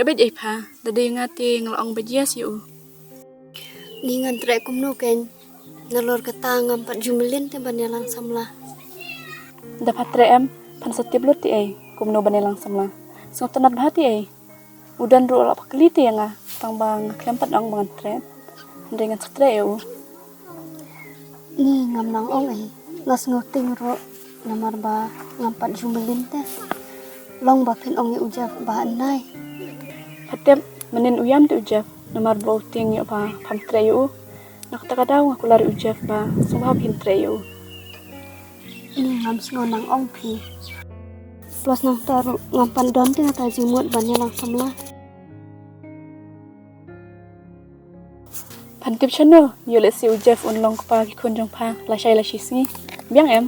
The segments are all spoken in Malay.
tre bet ai pha, dadi ngati ngelong bejias yu. Ni ngantre kumno ken nalor kata ngampat jumelin te banyalang samla. Dapat tre em pan setiap lut ti ai, kumno banelang samla. Song tenat bahati ai. Udan ro la pakliti nga, tang bang klempat ang bangan tre. Dengan tre yu. Ni ngam nang ong ai. Las ngoting ro namar ba ngampat jumelin te. Long ba pen ong ujaf ba nai. Patep menin uyam ti ujaf, namar bloating yu pa pam tre yu. Nak takadaw nga kulari ujaf ba, sumbah bin tre yu. Ni ngam sngo nang ong pi. Plus nang taru ngampan don te ngata jimut banyalang samla. Pantip chano, yo le si ujaf unlong pa kikun jong pa, la shisngi. Biang em.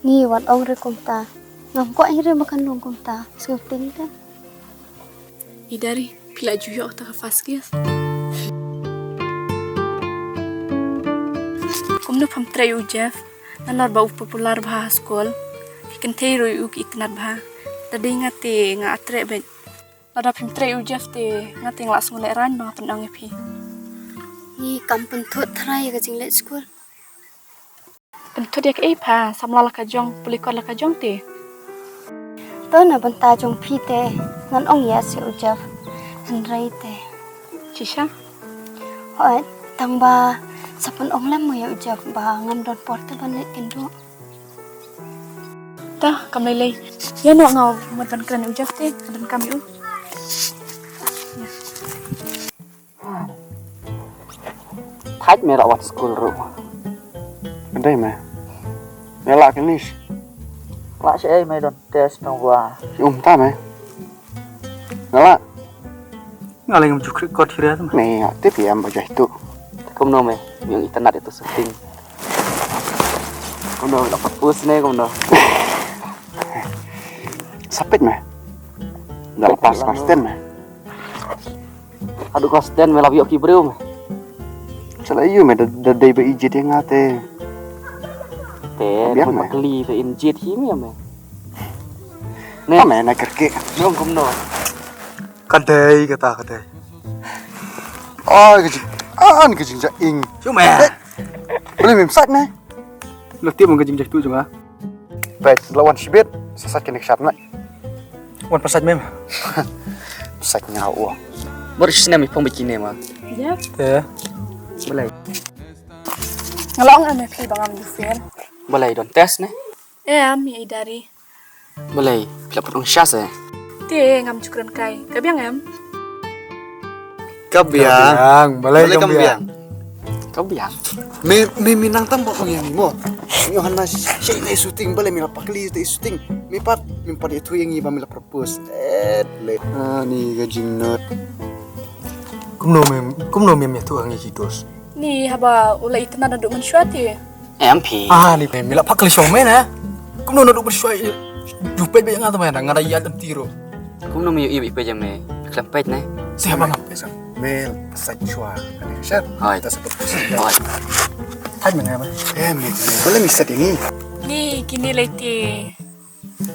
Ni wat ong re kumta. Ngam ko ai re makan long kumta. Ngoting te. Idari, pila juyo ta faskis. Kumno pam tre ujaf, nanar ba popular bah skol. Kiken te ro uk itnat bah. Tadi ngati nga atre bet. Nada pam tre ujaf te ngati nglas ngule ran bang pendang epi. Ni kampun thot thrai ka jing let school. Pentut yak ei pa, samla la kajong, pulikot la kajong te. To na banta jong pi te ngan ong ya si ujaf. Hanrai te. Cisha, Hoi tang ba sapun ong lam mo ya ujaf ba ngam don porte ban let kendo. ta kam lei. Ya no ngau mat ban kran ujaf te, dan kami u. Thách mẹ đã vào school rồi. Bên đây mà. Mẹ lạ cái niche. Lạ sẽ mày đón test trong qua. Ta mày. Mẹ lạ. Nggak lagi mencukri kau tidak tuh. Mẹ tiếp thì em bảo chạy tụ. Không đâu mày, miếng internet itu setting. Không đâu, dapat push nih không đâu. Sapit mày. Udah lepas konsten mày. Aduh konsten mày làm việc kì bro mày. Sao lại yêu mày đây bị ijit yang ngate. Teh, Biar buat mày. keli về injit him ya mày. Apa mày nak kerke. Không đâu. Kadai kata. Oh cái gì ing. Cuma ya. Boleh mem sat nih. Lo tiap mau kejing tu juga. Baik, lawan Sibet. Sesat kena sat nak. Wan pasat mem. Sat nyawa. Baru sih nih pom bikin mah. Ya, Teh. Boleh. ngelong ame pi bang am dufel. Boleh don test nih. Am idari. Boleh. Bila perlu syas ya. Te ngam cukran kai. Kabiang em. Kabiang. Balai Boleh kambiang. Kau biang. Me minang tambah pang yang mo. Yohana siya na shooting boleh mila pakli na shooting. Mi pat itu yang iba mila propose. Ni gajing not. Kumno mem ya tu angi kitos. Ni haba ula itna na do mensyuati. Em pi. Ah ni mem mila pakli shomen ha. Kumno nadu bersuai. Jupet be ngata mana ngada ya dam tiro. Cũng nó nhiều ibi pe jam klem page nih. Siapa ngam pesa. Mel pasal chua. Kan syar. Hai. Kita sebut. Rồi. Thaj mana apa? Boleh misat ini. Ni kini leti.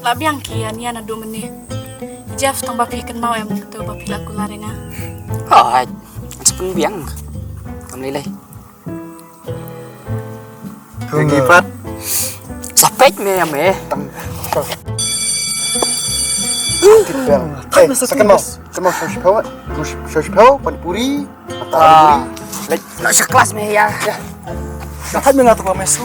Labiang kian ya na do meni. Jeff tong bapi kan mau em to bapi laku larena. Rồi. Sepen biang. Cầm lấy đây. Yang ifat. Sapek nih ya meh. Tipel. Second mau. Shoshpel, panipuri, matahari. Nó sekelas meh ya. Thaj mengatu pamesu.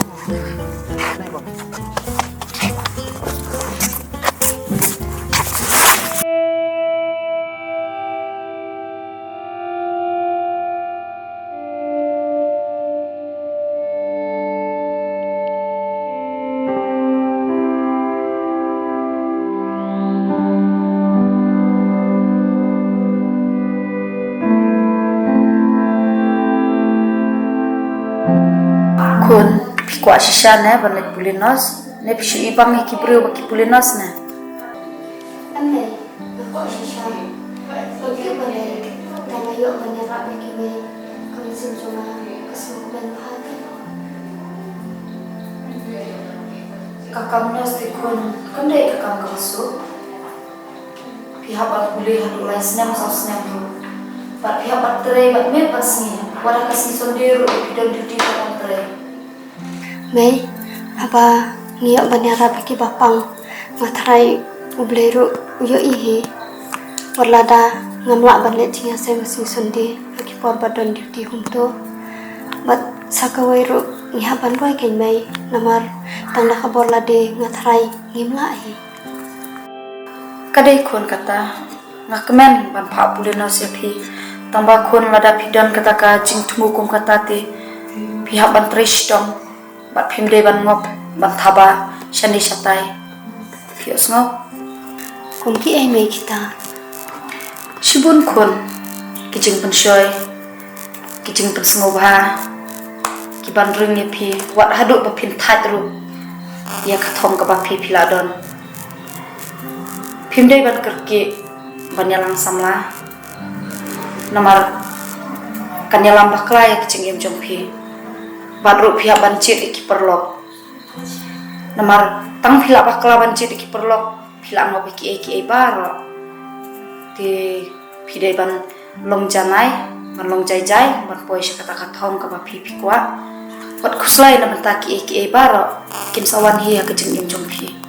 Kun kwa shisha ne banet pulinos ne pishu ibang ikibru bakipulinos ne. Ande, ako siya. Pagka bale, tanayo manira na kami kami sinjuma kasukuban bahagi. Kakam nas di kun dai kakam kasu. Pi pihak bat boleh hadu lai senam so senam ru. Bat pihak bat terai bat me bat sini. Wada kasih sondiru pidon duty bat terai. May, apa ngiyak banyara bagi bapang ngatarai ubleru uyo ihe. Warlada ngamlak balik cia saya masih sundi bagi por badon duty hunto. Bat sakawairu ngihaban boy kain may namar tangla kabor lade ngatarai ngimla ihe. Kadai kun kata ngakemen ban pak boleh nasipi. Tambah kun lada pidon kata ka jing tumukum kata te pihak ban trisdom bat pimde ban ngop ban thaba shani shatai fios ngop Kunki may kita. shibun kun kijing penshoy kijing pensngobha kiban ring ni pi wat hadu ba pin that ru ya kathong ka ba pi piladon pimde ban kerki ban yalang samla namar kanyalam bakla ya kijing em jongpi ban ru pihak ban chit iki perlok namar tang phila bakla ban chit iki perlok phila ngo iki iki baro di pidai ban long janai ban long jai jai ban poi kata kathong ka ba pi pi kwa wat khuslai na ban ta ki baro kin sawan hi ya kijing em jongpi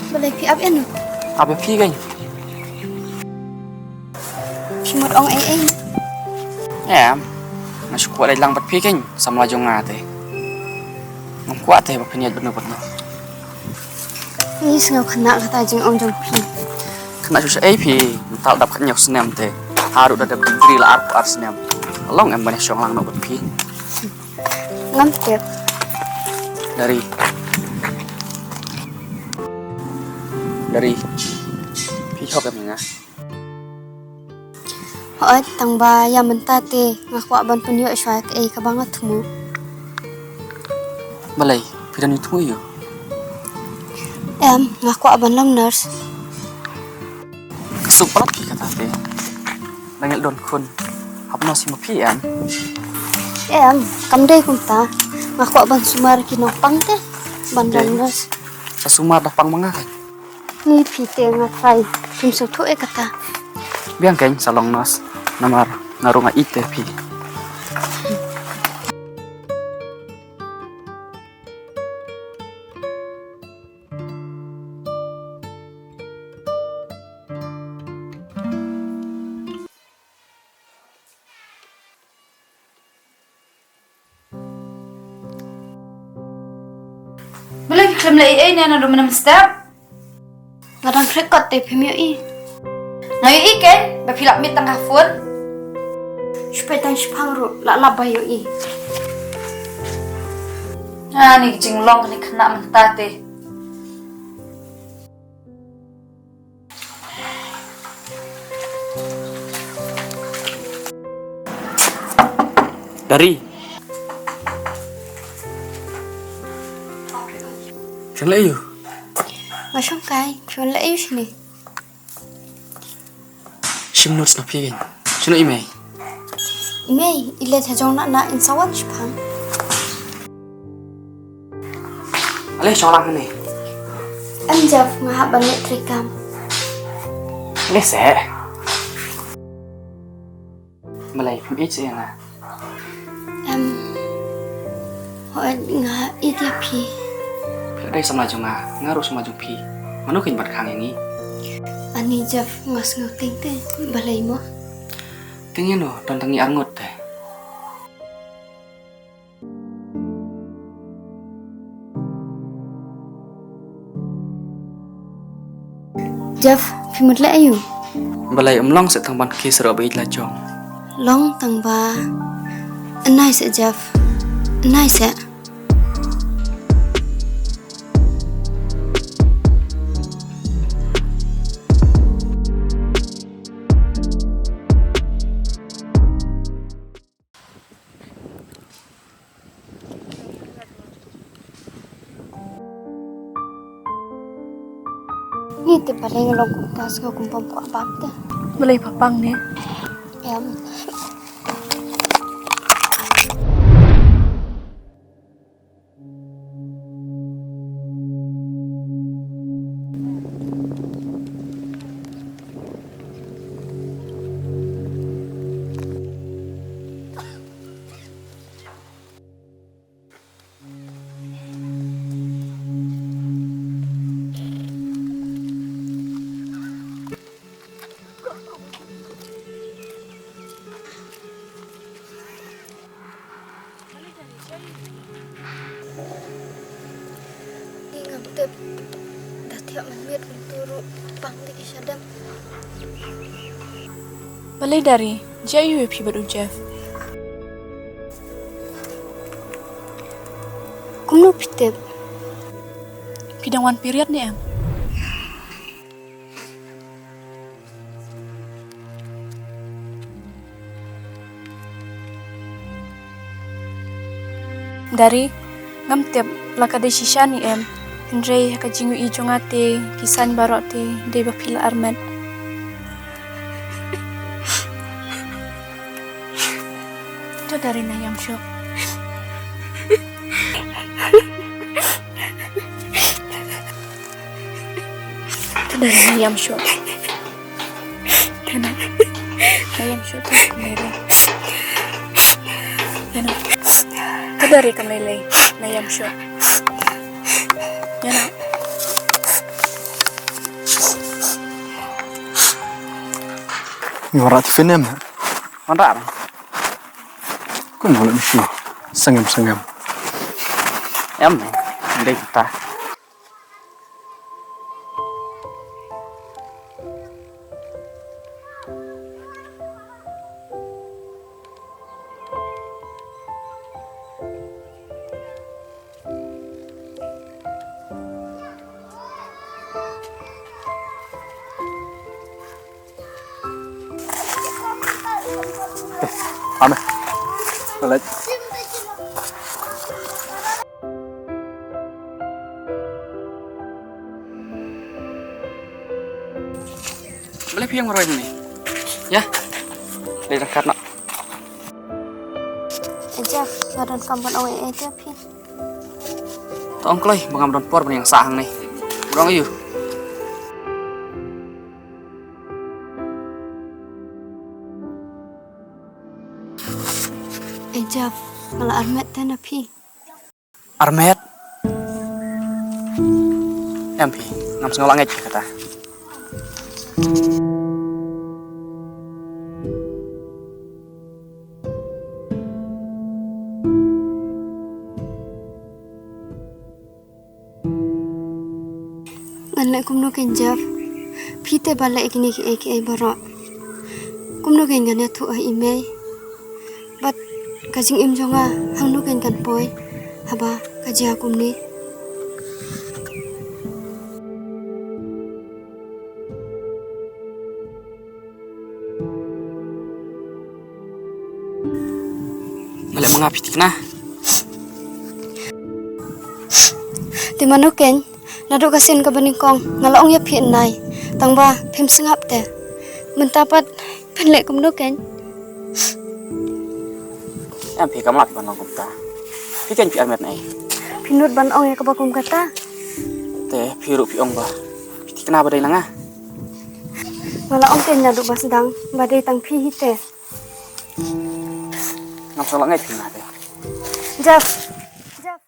Boleh pi up enu. Apa pi kan? Shimot ong ai. Em, masuk kuat lang bat pi kan sama jong ngate. Ngom kuat teh ba peniat bener bener. Ni sengau kena kata jing ong jong pi. Kena susah pi, tal dapat nyok senam teh. Haru dah dapat degree lah arp senam. Long em banyak syong lang no bat pi. Ngam tiap. Dari pi hok em nga. Hoat tang ba ya mentate ngaku aban penyo syai ke ka banget mu. Balai, pidan itu yo. Ngaku aban lam nurse. Kesuk palat pi kata teh. Nangil don kun. Hapno si mapi em. Kam dei kunta ngaku aban sumar kinopang teh ban lam nurse. Sasumar dah pang manga kan. Ni pite ngatrai kim so thu kata. Biang kan salong nos. Namar narunga ite pi. Boleh klaim lai ni ana do menam step Ngadang rekod teh pemio i. ngai iken ba philap mit tangah phone Supaya tang spang ru la la bayo i. ni jinglong ni kena mentate Dari. Siang lagi yo. Masong kai, pion la ayus ni. Sim notes na pi kan. Sino email? Imei, ile ta jong na insawan spang. Aleh seorang ni. Anjaf ngahap banget trikam. Aleh se. Malay pim h ya na. Hoat nga idia pi. Kadai sama laju ngaruh sama laju pi. Manukin bat kang yang ni. Ani Jeff ngas nguting teh balai mo. Tingin no, don tangi arngut teh. Jeff pimut le ayu. Balai umlong se tang ban ki sero bai la jong. Long tang ba. Anai se Jeff. Anai se. Ni te balai ngelong kumtas ko kumpam po abam teh. Balay papang ni. Em. Ni ngam tep. Dah tiap menit untuk pang di kisadam. Balay dari, jayu pi baru Jeff. Kumno pitep. Pidang one period ni em. Dari ngam tiap laka de shisha ni em. Henry haka jingu i jongate kisan barok te de bapila armet. Itu dari nayam syok. Itu dari nayam syok. Kana nayam syok tu kemele. Kana itu dari kemele nayam syok. Yana. Nyorat finem. Mandar. Kun nolak mesti. Sengam. Em nih, ndai kita. Ame. Balik. Balai pi yang ngoroy ni. Ya. Dari dekat nak. Jeff, badan kampun awak aja pi. Tong kloy bangam don por yang sahang nih. Burang ayu. Jeff, malah armet teh pi. Armet. Em pi, ngam sengolang aja kata. Anak kumno ken Jeff. Pite balik ikni ki barok. Kumno ken gane tu email. Bat kajing im jonga hang nu ken kan poi. Haba kaji akum ni. Balik mengapi tikna. Di mana ken? Nadu kasin ke beningkong ngalaong ya pien nai. Tangba pim sengap teh. Mentapat penlek kumno ken. Em pi kamu api panong kumta. Pi kan pi armet nih. Pinut ban ong ya kebakum kata. Teh pi ru pi ong bah. Pi tikna badai langah. Ngalaong ken nadu basdang badai tang pi hite. Ngam sengolang aja pi teh. Jeff. Jeff.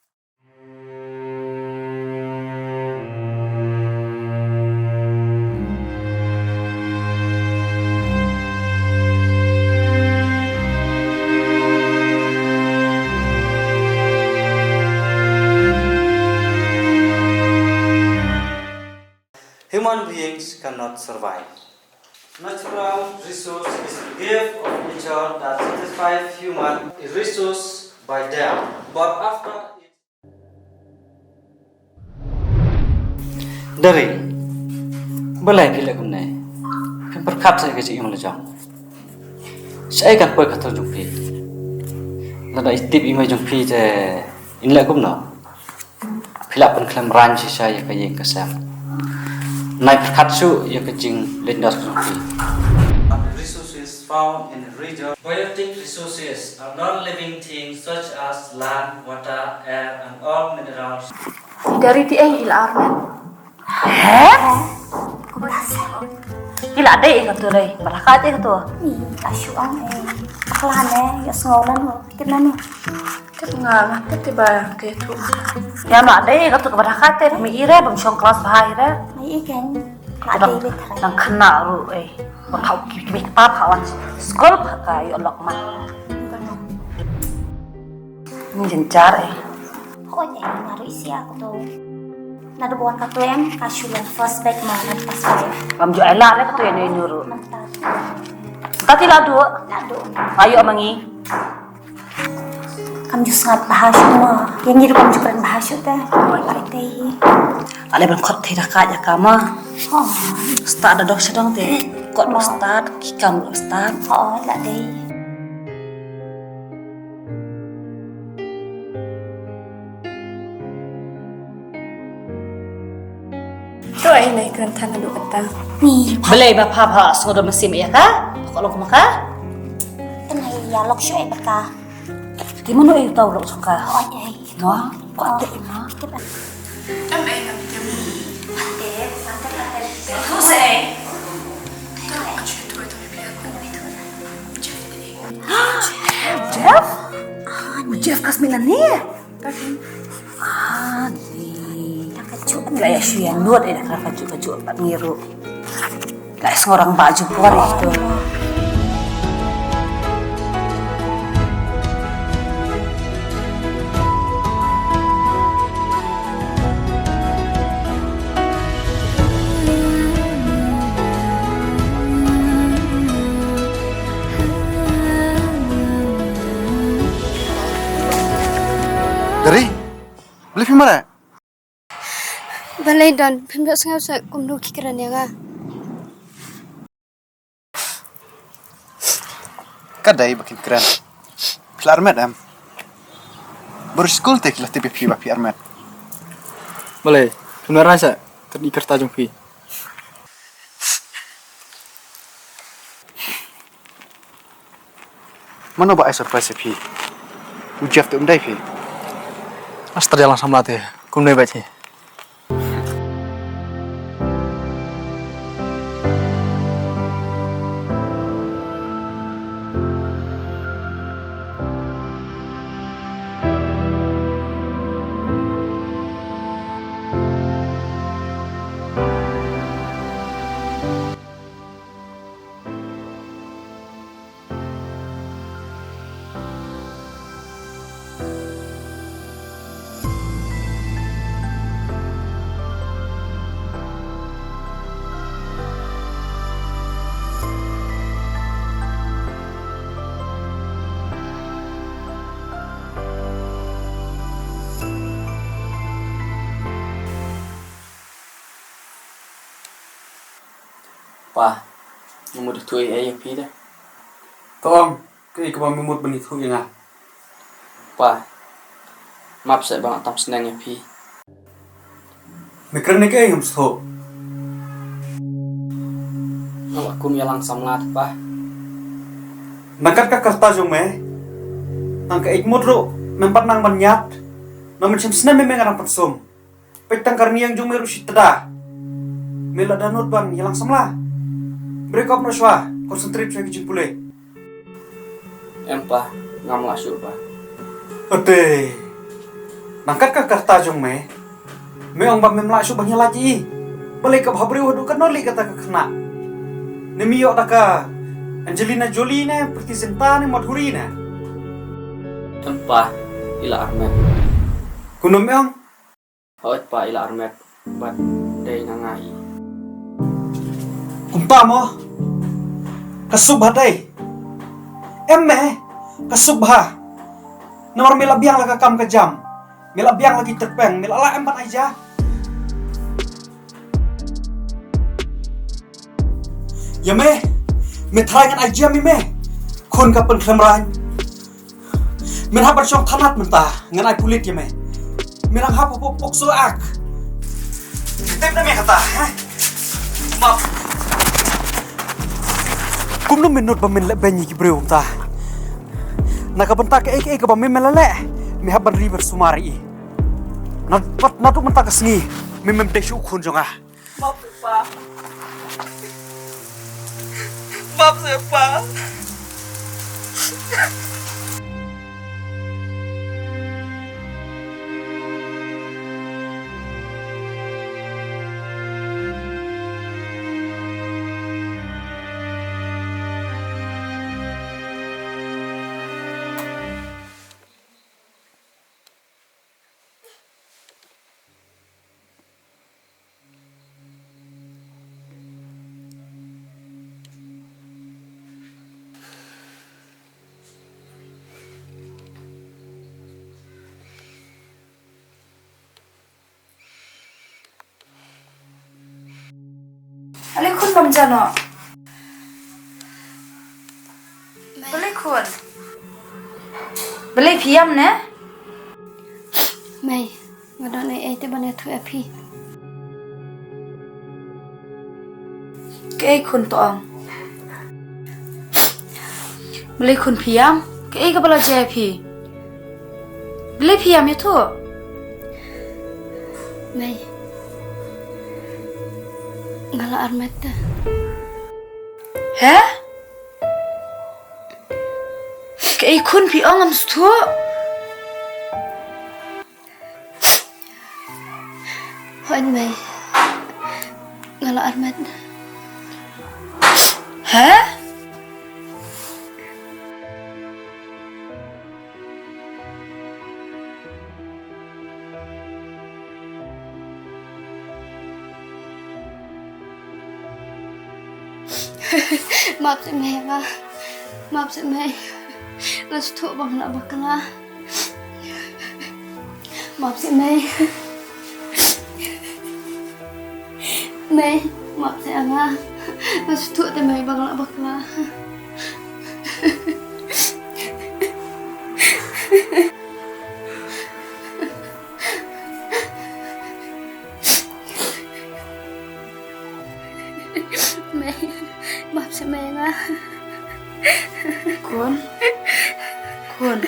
survive. Natural resource is a gift of nature that satisfies human resource by them. But after it... Dari, balai pilih kumne, kan berkat saya kecil yang melejang. Saya kan pergi ke jumpi, nada itip imai jumpi je, inilah kumno. Pilih pun kelam ranji saya kaya yang kesam. Naik berkat su ya kecing lindas jumpi. Resources found in the region. Biotic resources are non-living things such as land, water, air, and all minerals. Dari ti ila Arman. Gila ada yang tu deh, berkat yang tu. Kasyuang Kelan ya sengolan ho. Kinan no. Nga tiba ke tu. Ya no ada yang tu berkat yang mi ire bang song kelas bahai ire. Mai ikan. Ada bet hai. Nang kena ru berkau kibik pap kawan sekolah pakai olok man. Ini jencar Oh ya naru isi aku tu. Nado bukan katu yang kasyulan first back mana pas saya. Bam jo elak le katu yang nyuruh. Mantap. Tati ladu. Nado. Ayo mangi. Kamu juga sangat bahasa semua. Yang ngiru kamu juga bahasa teh. Baik teh. Ale ban khot thira ka ya kama. Oh. Start ada dok sedang teh. Kok mau start kikam lo start. Oh, lah deh. Tu ai nai kan tan adu kata. Nih, Belai ba papa sodo mesim ya ka? Kok lo maka? tenai ya lok syoi berkah. Gimana itu tahu lo suka? Oh ya. No, kok ada ma? Am ai nam jam. Tu se. Jeff? Jeff kasminan ni. Gaya siya nuot ay nakakaju-kaju at ngiro. Gaya ngorang baju puwar itu. Dari, beli film mana? Balai dan pembek sangat saya kumdu kikiran ya ga. Kadai makin keren. Film Armet am. Baru sekolah teh lah tipe film Armet. Boleh. Benar rasa terikat tajung pi. Mana buat surprise pi? Ujaf tu umdai pi. Asta jalan sama teh. Kum nei baca. Pa, nomor tu ai pi dah. Tolong, ke ikut memut benit hu yang Pa, maaf saya bang tam senang ya pi. Mikir ni ke yang sto. Nak aku mialang samlat pa. Nakat ka karta jong me. Nang ka ikmut ro, mempat nang banyat. Namun sim sena memang orang persum. Petang karni yang jong meru sitada. Mela danut ban hilang samla. Mereka pernah syua, konsentrate saya kijin pulih. Empa, ngam lasur pa. Oke. Nangkat ka karta jong me. Me ong bam memla syua bangnya lagi. Balik ka bhabri wadu kanoli kata ka kena. Nemiyo daka Angelina Jolie ne, presenta ne, Madhuri ne. Empa, ila Armet. Kuno me ong. Hoi pa ila Armet. Bat day nangai. Kumpa mo. Kasubha day. Emme. Kasubha. Nomor milabiang lagi kam ke jam. Milabiang lagi terpeng. Milala empat aja. Ya me. Mitrangan aja mi me. Kun kapan kemran. Min habar syong tanat mentah. Ngan ai kulit ya me. Mirang hap pok soak. Tem na me kata. Maaf. Kum no minut ba min le benyi ki breum ta. Nakabentak ke ba min melale. Mi haban river sumari. Natu mentak kesni. Mi mem desu kun jonga. Maaf pa. Maaf saya pa. Alay kun bang jano? Balay kun. Balay piyam ne? May, ngadon ay te bane thu api. Kay kun to ang. Balay kun piyam? Kay ka bala JP. Balay piyam itu. May, ngala armet ta. Hah? Kay kun piyam am stu. Hoan may, ngala armet. Hah? Maaf si May nga. Maaf si May. Nastuto bang na bakla. Maaf si May. May, maaf si nga. Nastuto te May bang na bakla. May, maaf si May nga. Kun. Kun.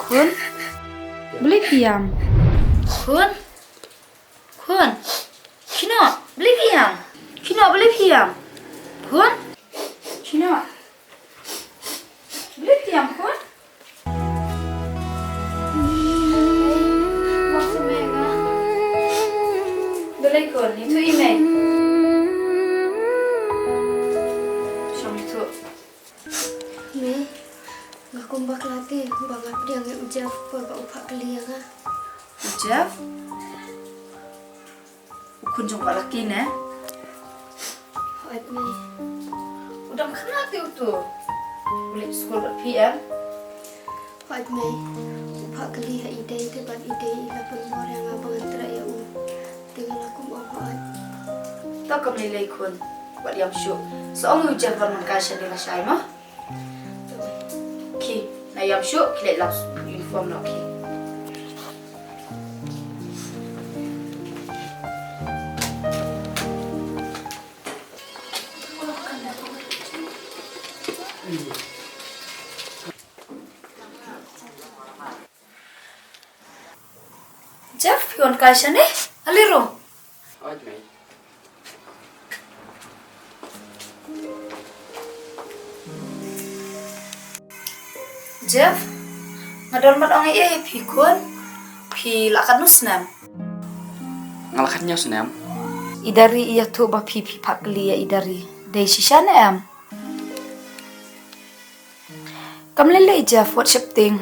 Kun. Beli piyam. Kun. Kun. Kino, beli piyam. Kino, beli piyam. Kun. Kino. Beli piyam, kun. Maaf si May nga. Beli kun, itu email. Syam itu. May, ngakumbak lagi. Bang apa dia ngai ujaf ba upak kali nga. Ujab. Ukun jong laki ne. Hoat May. Udah kena tu. Boleh sekolah PM. Hoat May. Upak kali ha ide te ban ide lapun mor yang abang antara ya u. Tinggal aku mau hoat. Tak kau nilai kun. Buat yang syuk. Seorang ujab berman kasih dengan saya mah. Ki, na yang syuk kilat langsung uniform nak ki. Jeff, pion kasih ni? Aliro. Oj mig. Jeff, ngadon mat orang iya pi kun, pi lakan nusnam. Ngalakan nyo senam. Idari iya tu ba pi pakli ya idari. Dai shisha na am. Kamlele Jeff what shifting.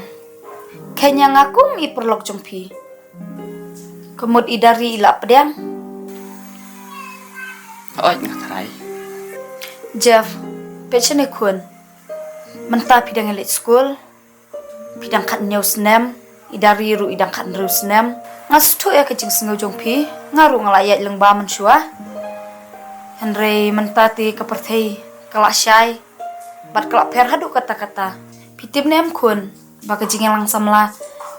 Kanya ngaku mi perlok jumpi. Kemud idari ila pedang. Oj ngakaray. Jeff, pecene kun. Mentah pidang elit school, pidang kat news nem, idari ru idang kat news nem. Ngastu ya kecing sengau jongpi, ngaru ngalayat lengba mensua. Henry mentah ti keperthai, kelak syai, bat kelak per hadu kata-kata. Pitip nem kun, ba kecing yang langsam lah,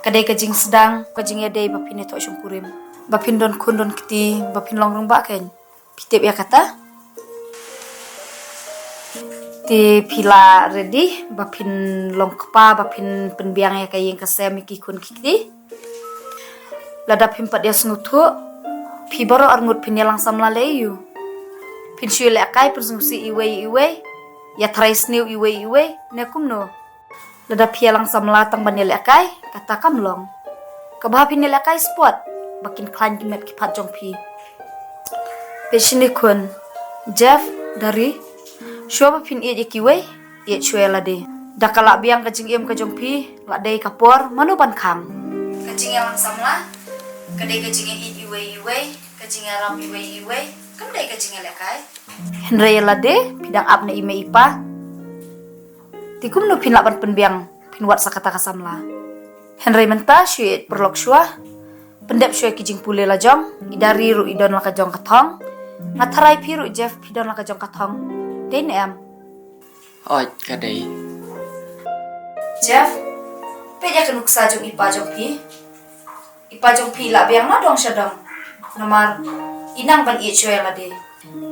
kadai kecing sedang, kecing ya day bapin itu syungkurim. Bapin don kun don kiti, bapin longrong baken. Pitip ya kata. Ti pila ready, bapin long kepa, bapin penbiang ya kayeng kesem iki kun kiti. Lada pimpat dia senutu, pi baru arngut pin ya langsam laleyu. Pin syui lekai persungsi iwe, ya trais new iwe, nekum no. Lada pi ya langsam latang ban ya lekai, kata kamlong. Kebah pin ya lekai spot, bakin klan kimet kipat jong pi. Pesini kun, Jeff dari, syua bapin iya ikiwe, iya syua lade. Dakalak biang kajing iem kajong pi, ladai kapor, manu ban kang. Kajing ya langsam lah. Kadai kajingnya iwe, kajingnya ram iwe, kadai kajingnya lekai. Henry lade, pidang ap na ime ipa. Tikum no pin laban penbiang, pin wat sakata kasam la. Henry menta syuit perlok syua. Pendep syua kijing pule la jong, idari ru idon la kajong katong. Ngatarai pi ru Jeff pidon la kajong katong. Dain em. Oi, kadai. Jeff, peja kenuksa jong ipa jong pi. Ipa jong pi la biang na dong syadong. Nomor inang ban iya cuy la de.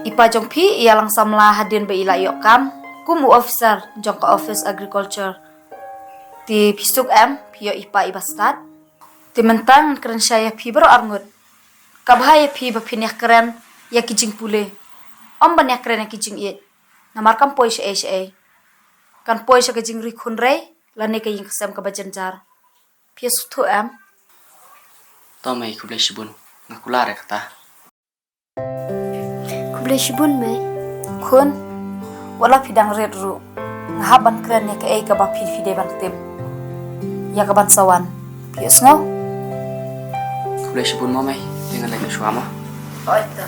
Ipa jong pi ia langsam lah hadin ba ila yok kam. Kumu officer jong ka office agriculture. Ti pisuk em pio ipa ibastat. Ti mentang keren saya pi baro arngut. Kabahaya pi ba pinyak keren ya kijing pule. Om ban ya keren ya kijing it. Nomor kam poi syai. Kan poi syai kijing rikun rei lane kaying kesem ka bajenjar. Pia sutu em. Tomei ku boleh sibun, ngaku lare kata. Kublai shibun mai. Kun, wala pidang red ru. Ngahaban keren ya ke ka ba fide ban tim. Ya ka ban sawan. Pius ngau. Ku boleh sibun mo mai, dengan lagi suama. Oh, itu.